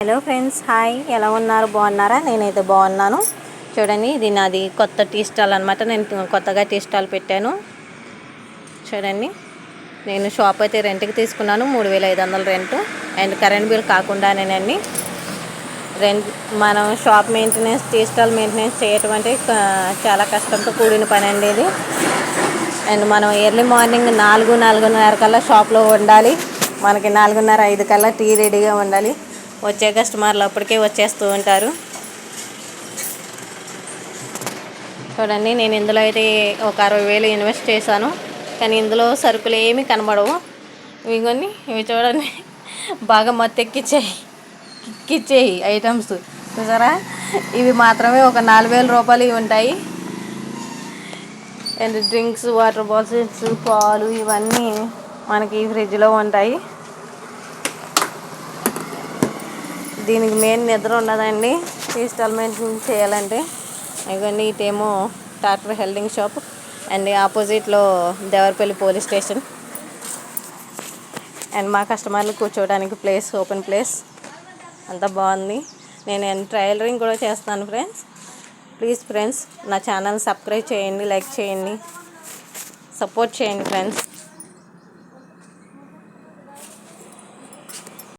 Hello friends, hi. ఎలా ఉన్నారు? బాగున్నారా? నేనైతే బాగున్నాను. చూడండి, ఇది నాది కొత్త టీ స్టాల్ అనమాట. నేను కొత్తగా టీ స్టాల్ పెట్టాను. చూడండి, నేను షాప్ అయితే రెంట్కి తీసుకున్నాను. 3500 రెంట్ అండ్ కరెంట్ బిల్ కాకుండానేనండి. రెంట్ మనం shop maintenance, tea stall maintenance చేయటం అంటే చాలా కష్టంతో కూడిన పని అండి ఇది. అండ్ మనం ఎర్లీ మార్నింగ్ 4-4:30 కల్లా షాప్లో ఉండాలి. మనకి 4:30-5 కల్లా టీ రెడీగా ఉండాలి. వచ్చే కస్టమర్లు అప్పటికే వచ్చేస్తూ ఉంటారు. చూడండి, నేను ఇందులో అయితే ఒక 60,000 ఇన్వెస్ట్ చేశాను. కానీ ఇందులో సరుకులు ఏమీ కనబడవు. ఇవి చూడండి, బాగా ఎక్కిచ్చేయి ఐటమ్స్ చూసారా. ఇవి మాత్రమే ఒక 4,000 రూపాయలు ఉంటాయి. అండ్ డ్రింక్స్, వాటర్ బాటిల్స్, పాలు ఇవన్నీ మనకి ఫ్రిడ్జ్లో ఉంటాయి. దీనికి మెయిన్ నిద్ర ఉండదండి ఇన్స్టాల్మెంట్ చేయాలంటే. ఇవన్నీ ఇటేమో ట్రాక్టర్ హెల్డింగ్ షాప్ అండ్ ఆపోజిట్లో దేవరపల్లి పోలీస్ స్టేషన్. అండ్ మా కస్టమర్లు కూర్చోవడానికి ప్లేస్, ఓపెన్ ప్లేస్ అంతా బాగుంది. నేను ట్రైలరింగ్ కూడా చేస్తాను ఫ్రెండ్స్. ప్లీజ్ ఫ్రెండ్స్, నా ఛానల్ సబ్స్క్రైబ్ చేయండి, లైక్ చేయండి, సపోర్ట్ చేయండి ఫ్రెండ్స్.